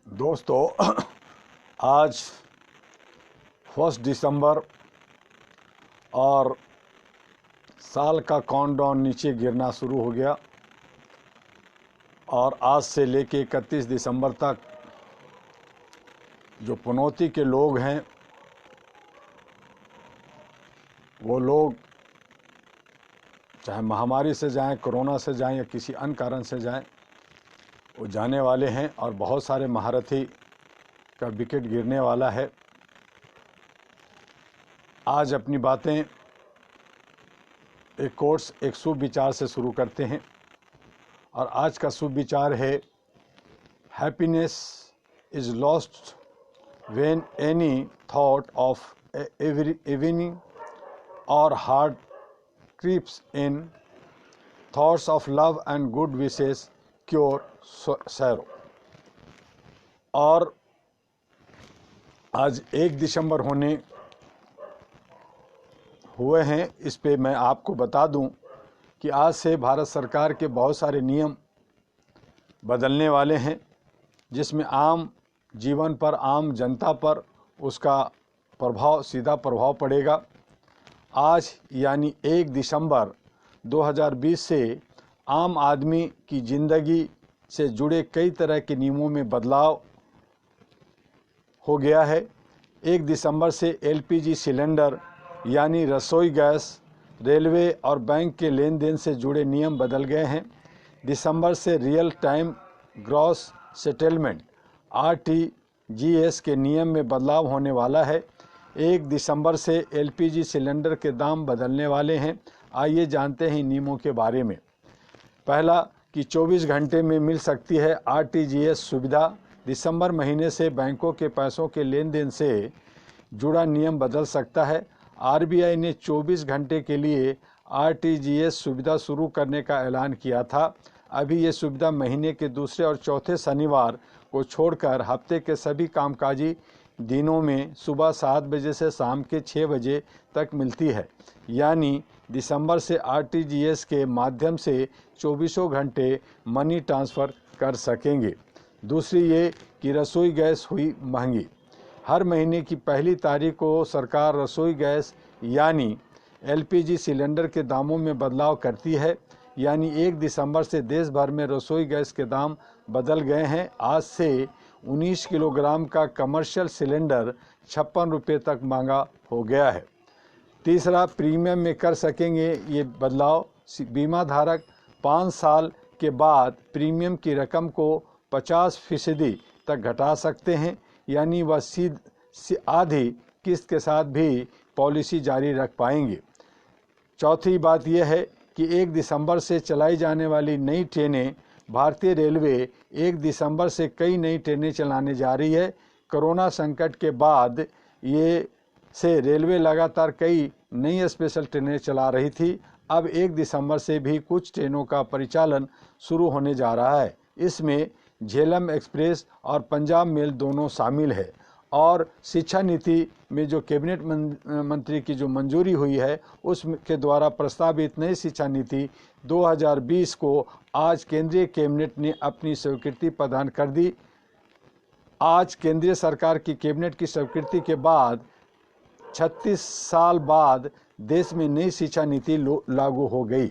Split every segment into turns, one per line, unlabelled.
दोस्तों, आज 1 दिसंबर और साल का काउंटडाउन नीचे गिरना शुरू हो गया और आज से लेके 31 दिसंबर तक जो पनौती के लोग हैं वो लोग चाहे महामारी से जाएं, कोरोना से जाएं या किसी अन्य कारण से जाएं, वो जाने वाले हैं और बहुत सारे महारथी का विकेट गिरने वाला है। आज अपनी बातें एक शुभ विचार से शुरू करते हैं और आज का शुभ विचार है, happiness is lost when any thought of evening और heart creeps in, thoughts of love and good wishes cure sorrow। और आज 1 दिसंबर होने हुए हैं। इस पे मैं आपको बता दूं कि आज से भारत सरकार के बहुत सारे नियम बदलने वाले हैं, जिसमें आम जीवन पर, आम जनता पर उसका सीधा प्रभाव पड़ेगा। आज यानी 1 दिसंबर 2020 से आम आदमी की ज़िंदगी से जुड़े कई तरह के नियमों में बदलाव हो गया है। 1 दिसंबर से एलपीजी सिलेंडर यानी रसोई गैस, रेलवे और बैंक के लेन देन से जुड़े नियम बदल गए हैं। दिसंबर से real time gross settlement RTGS के नियम में बदलाव होने वाला है। 1 दिसंबर से एलपीजी सिलेंडर के दाम बदलने वाले हैं। आइए जानते हैं इन नियमों के बारे में। पहला कि 24 घंटे में मिल सकती है आरटीजीएस सुविधा। दिसंबर महीने से बैंकों के पैसों के लेन देन से जुड़ा नियम बदल सकता है। आरबीआई ने 24 घंटे के लिए आरटीजीएस सुविधा शुरू करने का ऐलान किया था। अभी ये सुविधा महीने के दूसरे और चौथे शनिवार को छोड़कर हफ्ते के सभी कामकाजी दिनों में सुबह 7 बजे से शाम के 6 बजे तक मिलती है। यानी दिसंबर से आरटीजीएस के माध्यम से 24 घंटे मनी ट्रांसफ़र कर सकेंगे। दूसरी ये कि रसोई गैस हुई महंगी। हर महीने की पहली तारीख को सरकार रसोई गैस यानी एलपीजी सिलेंडर के दामों में बदलाव करती है। यानी 1 दिसंबर से देश भर में रसोई गैस के दाम बदल गए हैं। आज से 19 किलोग्राम का कमर्शियल सिलेंडर 56 रुपये तक महंगा हो गया है। तीसरा, प्रीमियम में कर सकेंगे ये बदलाव। बीमा धारक 5 साल के बाद प्रीमियम की रकम को 50% तक घटा सकते हैं। यानी वह आधी किस्त के साथ भी पॉलिसी जारी रख पाएंगे। चौथी बात यह है कि 1 दिसंबर से चलाई जाने वाली नई ट्रेनें, भारतीय रेलवे 1 दिसंबर से कई नई ट्रेनें चलाने जा रही है। कोरोना संकट के बाद रेलवे लगातार कई नई स्पेशल ट्रेनें चला रही थी। अब 1 दिसंबर से भी कुछ ट्रेनों का परिचालन शुरू होने जा रहा है। इसमें झेलम एक्सप्रेस और पंजाब मेल दोनों शामिल है। और शिक्षा नीति में जो कैबिनेट मंत्री की जो मंजूरी हुई है, उसके द्वारा प्रस्तावित नई शिक्षा नीति 2020 को आज केंद्रीय कैबिनेट ने अपनी स्वीकृति प्रदान कर दी। आज केंद्रीय सरकार की कैबिनेट की स्वीकृति के बाद 36 साल बाद देश में नई शिक्षा नीति लागू हो गई।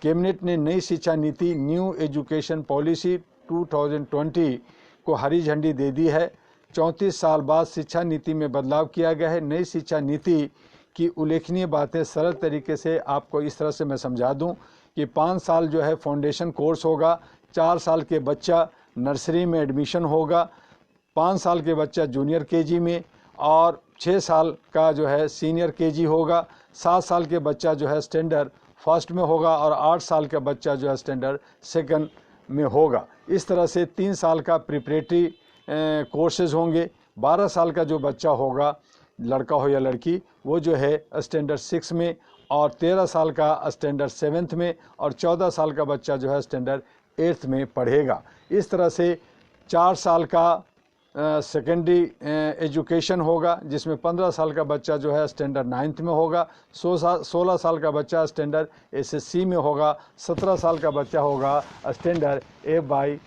कैबिनेट ने नई शिक्षा नीति न्यू एजुकेशन पॉलिसी 2020 को हरी झंडी दे दी है। 34 साल बाद शिक्षा नीति में बदलाव किया गया है। नई शिक्षा नीति की उल्लेखनीय बातें सरल तरीके से आपको इस तरह से मैं समझा दूं कि 5 साल जो है फाउंडेशन कोर्स होगा, 4 साल के बच्चा नर्सरी में एडमिशन होगा, 5 साल के बच्चा जूनियर केजी में, और 6 साल का जो है सीनियर केजी होगा, 7 साल के बच्चा जो है स्टैंडर्ड फर्स्ट में होगा और 8 साल का बच्चा जो है स्टैंडर्ड सेकंड में होगा। इस तरह से 3 साल का प्रिपरेटरी कोर्सेज होंगे। 12 साल का जो बच्चा होगा, लड़का हो या लड़की, वो जो है स्टैंडर्ड 6 में, और 13 साल का स्टैंडर्ड 7th में, और 14 साल का बच्चा जो है स्टैंडर्ड 8th में पढ़ेगा। इस तरह से 4 साल का सेकेंडरी एजुकेशन होगा, जिसमें 15 साल का बच्चा जो है स्टैंडर्ड 9th में होगा, 16 साल का बच्चा स्टैंडर्ड एसएससी में होगा, 17 साल का बच्चा होगा स्टैंडर्ड FY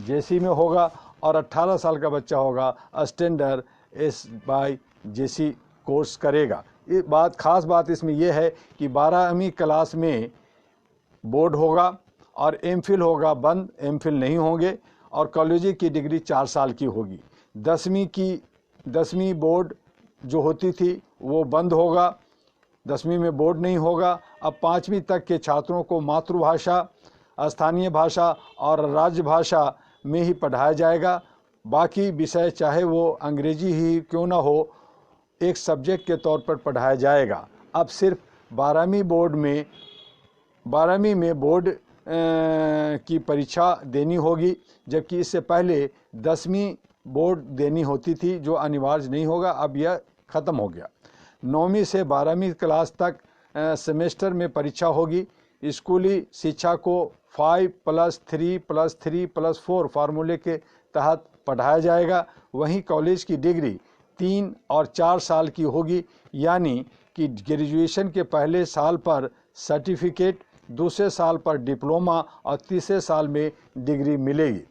JC में होगा, और 18 साल का बच्चा होगा स्टैंडर्ड SBAC कोर्स करेगा। ये खास बात इसमें यह है कि 12वीं क्लास में बोर्ड होगा और MPhil होगा बंद, MPhil नहीं होंगे, और कॉलेज की डिग्री 4 साल की होगी। 10वीं बोर्ड जो होती थी वो बंद होगा, 10वीं में बोर्ड नहीं होगा। अब 5वीं तक के छात्रों को मातृभाषा, स्थानीय भाषा और राज्य भाषा में ही पढ़ाया जाएगा। बाकी विषय चाहे वो अंग्रेजी ही क्यों ना हो, एक सब्जेक्ट के तौर पर पढ़ाया जाएगा। अब सिर्फ 12वीं में बोर्ड की परीक्षा देनी होगी, जबकि इससे पहले 10वीं बोर्ड देनी होती थी जो अनिवार्य नहीं होगा, अब यह ख़त्म हो गया। 9वीं से 12वीं क्लास तक सेमेस्टर में परीक्षा होगी। स्कूली शिक्षा को 5+3+3+4 फार्मूले के तहत पढ़ाया जाएगा। वहीं कॉलेज की डिग्री 3 और 4 साल की होगी, यानी कि ग्रेजुएशन के पहले साल पर सर्टिफिकेट, दूसरे साल पर डिप्लोमा और तीसरे साल में डिग्री मिलेगी।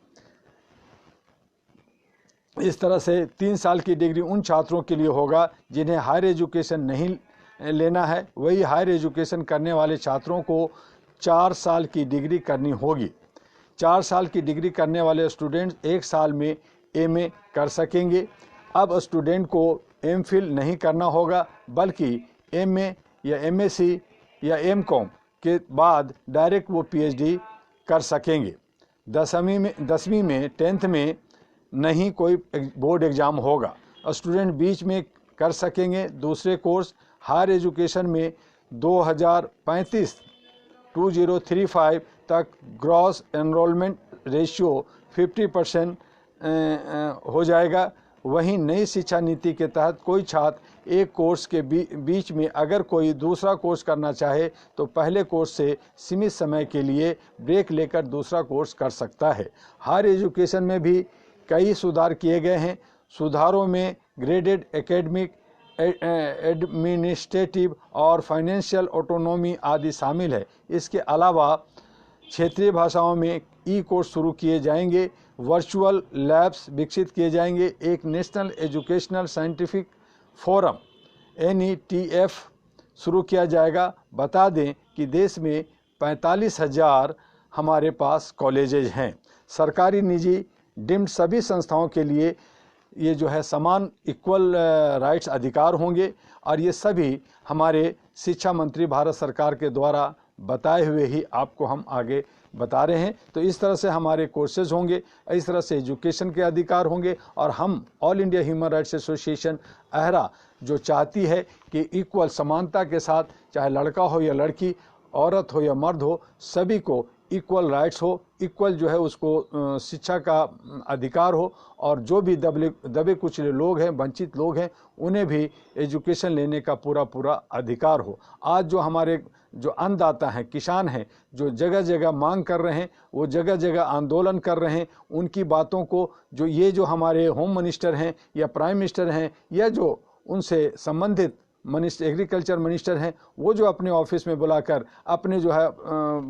इस तरह से 3 साल की डिग्री उन छात्रों के लिए होगा जिन्हें हायर एजुकेशन नहीं लेना है। वही हायर एजुकेशन करने वाले छात्रों को 4 साल की डिग्री करनी होगी। 4 साल की डिग्री करने वाले स्टूडेंट्स 1 साल में MA कर सकेंगे। अब स्टूडेंट को MPhil नहीं करना होगा, बल्कि MA या MSc या MCom के बाद डायरेक्ट वो PhD कर सकेंगे। 10वीं में 10th में नहीं कोई बोर्ड एग्ज़ाम होगा। स्टूडेंट बीच में कर सकेंगे दूसरे कोर्स। हायर एजुकेशन में 2035 तक ग्रॉस एनरोलमेंट रेशियो 50% हो जाएगा। वहीं नई शिक्षा नीति के तहत कोई छात्र एक कोर्स के बीच में अगर कोई दूसरा कोर्स करना चाहे तो पहले कोर्स से सीमित समय के लिए ब्रेक लेकर दूसरा कोर्स कर सकता है। हायर एजुकेशन में भी कई सुधार किए गए हैं। सुधारों में ग्रेडेड एकेडमिक, एडमिनिस्ट्रेटिव और फाइनेंशियल ऑटोनॉमी आदि शामिल है। इसके अलावा क्षेत्रीय भाषाओं में कोर्स शुरू किए जाएंगे, वर्चुअल लैब्स विकसित किए जाएंगे, एक national educational scientific forum NETF शुरू किया जाएगा। बता दें कि देश में 45,000 हमारे पास कॉलेजेज हैं। सरकारी, निजी, डीम्ड सभी संस्थाओं के लिए ये जो है समान इक्वल राइट्स अधिकार होंगे, और ये सभी हमारे शिक्षा मंत्री भारत सरकार के द्वारा बताए हुए ही आपको हम आगे बता रहे हैं। तो इस तरह से हमारे कोर्सेज होंगे, इस तरह से एजुकेशन के अधिकार होंगे, और हम all India human rights association अहरा जो चाहती है कि इक्वल समानता के साथ, चाहे लड़का हो या लड़की, औरत हो या मर्द हो, सभी को इक्वल राइट्स हो, इक्वल जो है उसको शिक्षा का अधिकार हो, और जो भी दबे कुचले लोग हैं, वंचित लोग हैं, उन्हें भी एजुकेशन लेने का पूरा अधिकार हो। आज जो हमारे जो अन्नदाता हैं, किसान हैं, जो जगह जगह मांग कर रहे हैं, वो जगह जगह आंदोलन कर रहे हैं, उनकी बातों को जो हमारे होम मिनिस्टर हैं या प्राइम मिनिस्टर हैं या जो उनसे संबंधित एग्रीकल्चर मिनिस्टर हैं, वो जो अपने ऑफिस में बुलाकर अपने जो है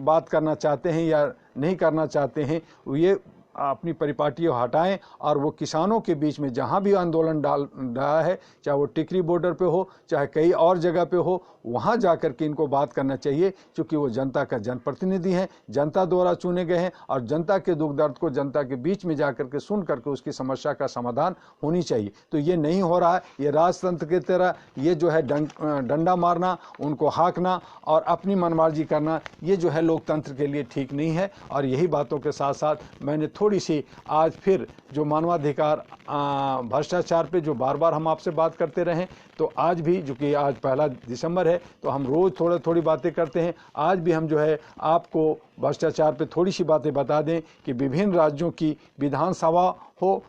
बात करना चाहते हैं या नहीं करना चाहते हैं, ये अपनी परिपाटियाँ हटाएं, और वो किसानों के बीच में जहाँ भी आंदोलन डाल रहा है, चाहे वो टिकरी बॉर्डर पे हो, चाहे कई और जगह पे हो, वहाँ जाकर के इनको बात करना चाहिए, क्योंकि वो जनता का जनप्रतिनिधि हैं, जनता द्वारा चुने गए हैं, और जनता के दुख दर्द को जनता के बीच में जाकर के सुन करके उसकी समस्या का समाधान होनी चाहिए। तो ये नहीं हो रहा है। ये राजतंत्र की तरह ये जो है डंडा मारना, उनको हाँकना और अपनी मनमर्जी करना, ये जो है लोकतंत्र के लिए ठीक नहीं है। और यही बातों के साथ साथ मैंने थोड़ी सी आज फिर जो मानवाधिकार भ्रष्टाचार पे जो बार बार हम आपसे बात करते रहें, तो आज भी, जो कि आज 1 दिसंबर है, तो हम रोज़ थोड़ी बातें करते हैं, आज भी हम जो है आपको भ्रष्टाचार पे थोड़ी सी बातें बता दें कि विभिन्न राज्यों की विधानसभा हो,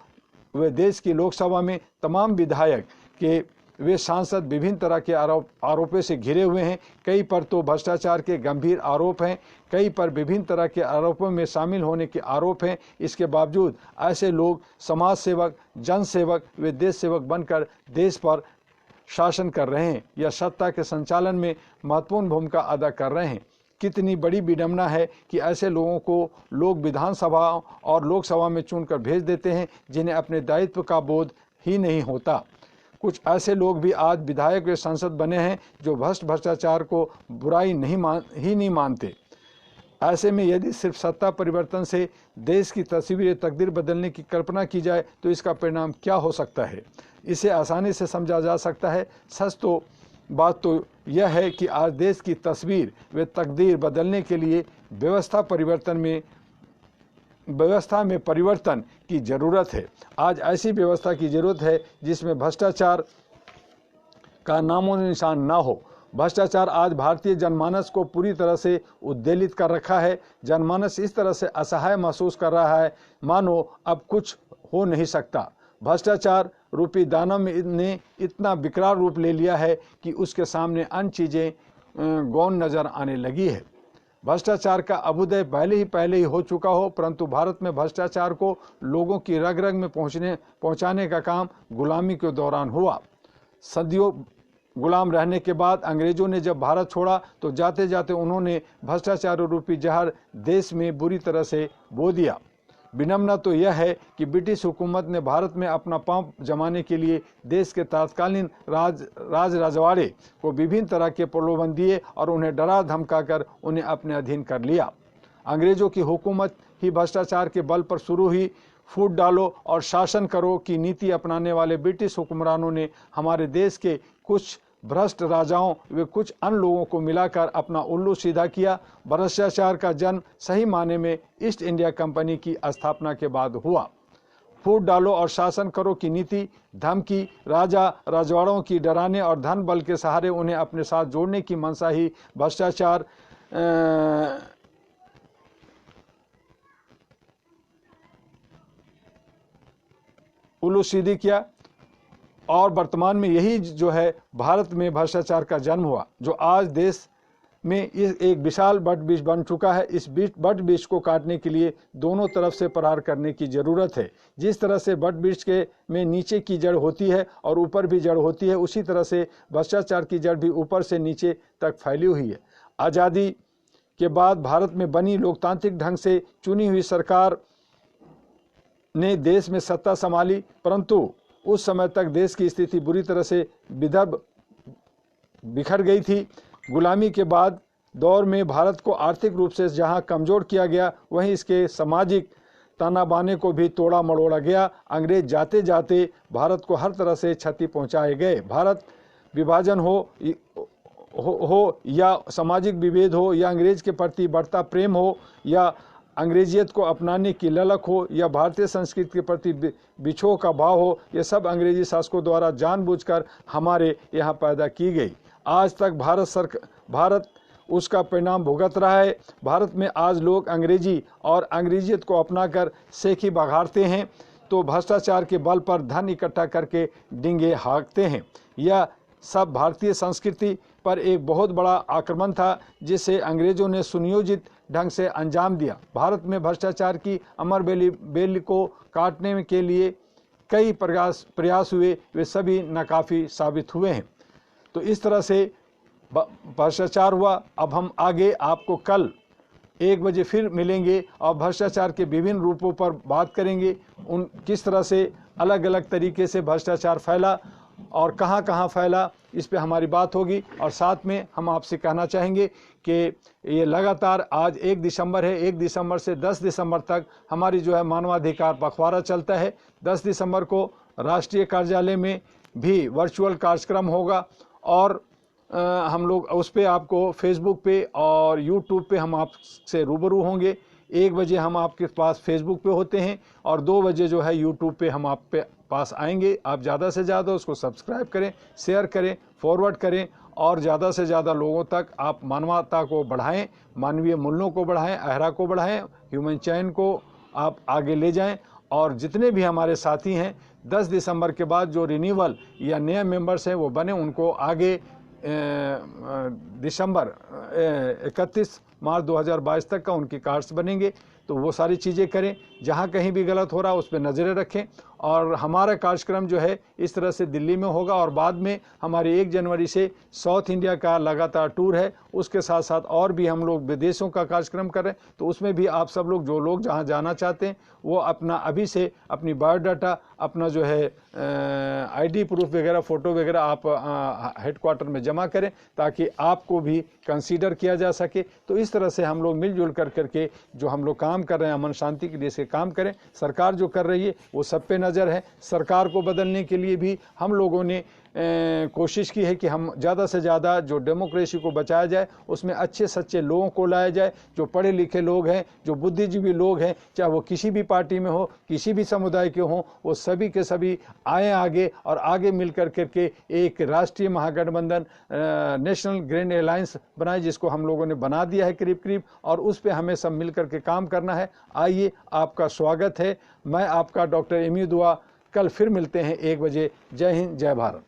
वे देश की लोकसभा में तमाम विधायक के वे सांसद विभिन्न तरह के आरोपों से घिरे हुए हैं। कई पर तो भ्रष्टाचार के गंभीर आरोप हैं, कई पर विभिन्न तरह के आरोपों में शामिल होने के आरोप हैं। इसके बावजूद ऐसे लोग समाज सेवक, जन सेवक, वे देश सेवक बनकर देश पर शासन कर रहे हैं या सत्ता के संचालन में महत्वपूर्ण भूमिका अदा कर रहे हैं। कितनी बड़ी विडंबना है कि ऐसे लोगों को लोग विधानसभा और लोकसभा में चुनकर भेज देते हैं जिन्हें अपने दायित्व का बोध ही नहीं होता। कुछ ऐसे लोग भी आज विधायक व सांसद बने हैं जो भ्रष्टाचार को बुराई नहीं मानते। ऐसे में यदि सिर्फ सत्ता परिवर्तन से देश की तस्वीर तकदीर बदलने की कल्पना की जाए तो इसका परिणाम क्या हो सकता है, इसे आसानी से समझा जा सकता है। सच तो बात तो यह है कि आज देश की तस्वीर व तकदीर बदलने के लिए व्यवस्था में परिवर्तन की ज़रूरत है। आज ऐसी व्यवस्था की ज़रूरत है जिसमें भ्रष्टाचार का नामो निशान ना हो। भ्रष्टाचार आज भारतीय जनमानस को पूरी तरह से उद्वेलित कर रखा है। जनमानस इस तरह से असहाय महसूस कर रहा है मानो अब कुछ हो नहीं सकता। भ्रष्टाचार रूपी दानव ने इतना विकराल रूप ले लिया है कि उसके सामने अन्य चीज़ें गौण नज़र आने लगी है। भ्रष्टाचार का अभ्युदय पहले ही हो चुका हो, परंतु भारत में भ्रष्टाचार को लोगों की रग रग में पहुंचाने का काम गुलामी के दौरान हुआ। सदियों गुलाम रहने के बाद अंग्रेजों ने जब भारत छोड़ा तो जाते जाते उन्होंने भ्रष्टाचार रूपी जहर देश में बुरी तरह से बो दिया। विडंबना तो यह है कि ब्रिटिश हुकूमत ने भारत में अपना पांव जमाने के लिए देश के तत्कालीन राजवाड़े को विभिन्न तरह के प्रलोभन दिए और उन्हें डरा धमकाकर उन्हें अपने अधीन कर लिया। अंग्रेजों की हुकूमत ही भ्रष्टाचार के बल पर शुरू हुई। फूट डालो और शासन करो की नीति अपनाने वाले ब्रिटिश हुक्मरानों ने हमारे देश के कुछ भ्रष्ट राजाओं व कुछ अन्य लोगों को मिलाकर अपना उल्लू सीधा किया। भ्रष्टाचार का जन्म सही माने में ईस्ट इंडिया कंपनी की स्थापना के बाद हुआ। फूट डालो और शासन करो की नीति, धमकी, राजा रजवाड़ों की डराने और धन बल के सहारे उन्हें अपने साथ जोड़ने की मंशा ही भ्रष्टाचार उल्लू सीधी किया। और वर्तमान में यही जो है भारत में भ्रष्टाचार का जन्म हुआ, जो आज देश में एक विशाल बट वृक्ष बन चुका है। इस बट वृक्ष को काटने के लिए दोनों तरफ से प्रहार करने की ज़रूरत है। जिस तरह से बट वृक्ष के में नीचे की जड़ होती है और ऊपर भी जड़ होती है, उसी तरह से भ्रष्टाचार की जड़ भी ऊपर से नीचे तक फैली हुई है। आज़ादी के बाद भारत में बनी लोकतांत्रिक ढंग से चुनी हुई सरकार ने देश में सत्ता संभाली, परंतु उस समय तक देश की स्थिति बुरी तरह से बिखर गई थी। गुलामी के बाद दौर में भारत को आर्थिक रूप से जहां कमज़ोर किया गया, वहीं इसके सामाजिक ताना बाने को भी तोड़ा मड़ोड़ा गया। अंग्रेज जाते जाते भारत को हर तरह से क्षति पहुंचाए गए। भारत विभाजन हो या सामाजिक विभेद हो या अंग्रेज के प्रति बढ़ता प्रेम हो या अंग्रेजियत को अपनाने की ललक हो या भारतीय संस्कृति के प्रति बिछोह का भाव हो, ये सब अंग्रेजी शासकों द्वारा जानबूझकर हमारे यहाँ पैदा की गई। आज तक भारत उसका परिणाम भुगत रहा है। भारत में आज लोग अंग्रेजी और अंग्रेजियत को अपनाकर सेखी बघाड़ते हैं तो भ्रष्टाचार के बल पर धन इकट्ठा करके डिंगे हाँकते हैं। यह सब भारतीय संस्कृति पर एक बहुत बड़ा आक्रमण था जिसे अंग्रेजों ने सुनियोजित ढंग से अंजाम दिया। भारत में भ्रष्टाचार की अमर बेली को काटने के लिए कई प्रयास हुए, वे सभी नाकाफी साबित हुए हैं। तो इस तरह से भ्रष्टाचार हुआ। अब हम आगे आपको कल 1 बजे फिर मिलेंगे और भ्रष्टाचार के विभिन्न रूपों पर बात करेंगे। किस तरह से अलग अलग तरीके से भ्रष्टाचार फैला और कहाँ कहाँ फैला, इस पे हमारी बात होगी। और साथ में हम आपसे कहना चाहेंगे कि ये लगातार आज 1 दिसंबर है, 1 दिसंबर से 10 दिसंबर तक हमारी जो है मानवाधिकार पखवाड़ा चलता है। 10 दिसंबर को राष्ट्रीय कार्यालय में भी वर्चुअल कार्यक्रम होगा और हम लोग उस पर आपको फेसबुक पे और यूट्यूब पे हम आपसे रूबरू होंगे। 1 बजे हम आपके पास फेसबुक पे होते हैं और 2 बजे जो है यूट्यूब पे हम आप पे पास आएंगे। आप ज़्यादा से ज़्यादा उसको सब्सक्राइब करें, शेयर करें, फॉरवर्ड करें और ज़्यादा से ज़्यादा लोगों तक आप मानवता को बढ़ाएं, मानवीय मूल्यों को बढ़ाएं, अहरा को बढ़ाएं, ह्यूमन चैन को आप आगे ले जाएं। और जितने भी हमारे साथी हैं 10 दिसंबर के बाद जो रिन्यूअल या नए मेंबर्स हैं वो बने, उनको आगे 31 मार्च 2022 तक का उनके कार्ड्स बनेंगे। तो वो सारी चीज़ें करें, जहाँ कहीं भी गलत हो रहा है उस पर नज़रें रखें और हमारा कार्यक्रम जो है इस तरह से दिल्ली में होगा और बाद में हमारी 1 जनवरी से साउथ इंडिया का लगातार टूर है। उसके साथ साथ और भी हम लोग विदेशों का कार्यक्रम कर रहे हैं, तो उसमें भी आप सब लोग जो लोग जहां जाना चाहते हैं वो अपना अभी से अपनी बायोडाटा, अपना जो है आईडी प्रूफ वगैरह, फ़ोटो वगैरह आप हेडक्वार्टर में जमा करें ताकि आपको भी कंसीडर किया जा सके। तो इस तरह से हम लोग मिलजुल करके जो हम लोग काम कर रहे हैं अमन शांति के लिए से काम करें। सरकार जो कर रही है वो सब पे नज़र है। सरकार को बदलने के लिए भी हम लोगों ने कोशिश की है कि हम ज़्यादा से ज़्यादा जो डेमोक्रेसी को बचाया जाए उसमें अच्छे सच्चे लोगों को लाया जाए, जो पढ़े लिखे लोग हैं, जो बुद्धिजीवी लोग हैं, चाहे वो किसी भी पार्टी में हो, किसी भी समुदाय के हों, वो सभी के सभी आए आगे और आगे मिल करके एक राष्ट्रीय महागठबंधन नेशनल ग्रैंड अलायंस बनाए, जिसको हम लोगों ने बना दिया है करीब, और उस पर हमें सब मिल करके काम करना है। आइए, आपका स्वागत है। मैं आपका डॉक्टर एमी दुआ। कल फिर मिलते हैं 1 बजे। जय हिंद, जय भारत।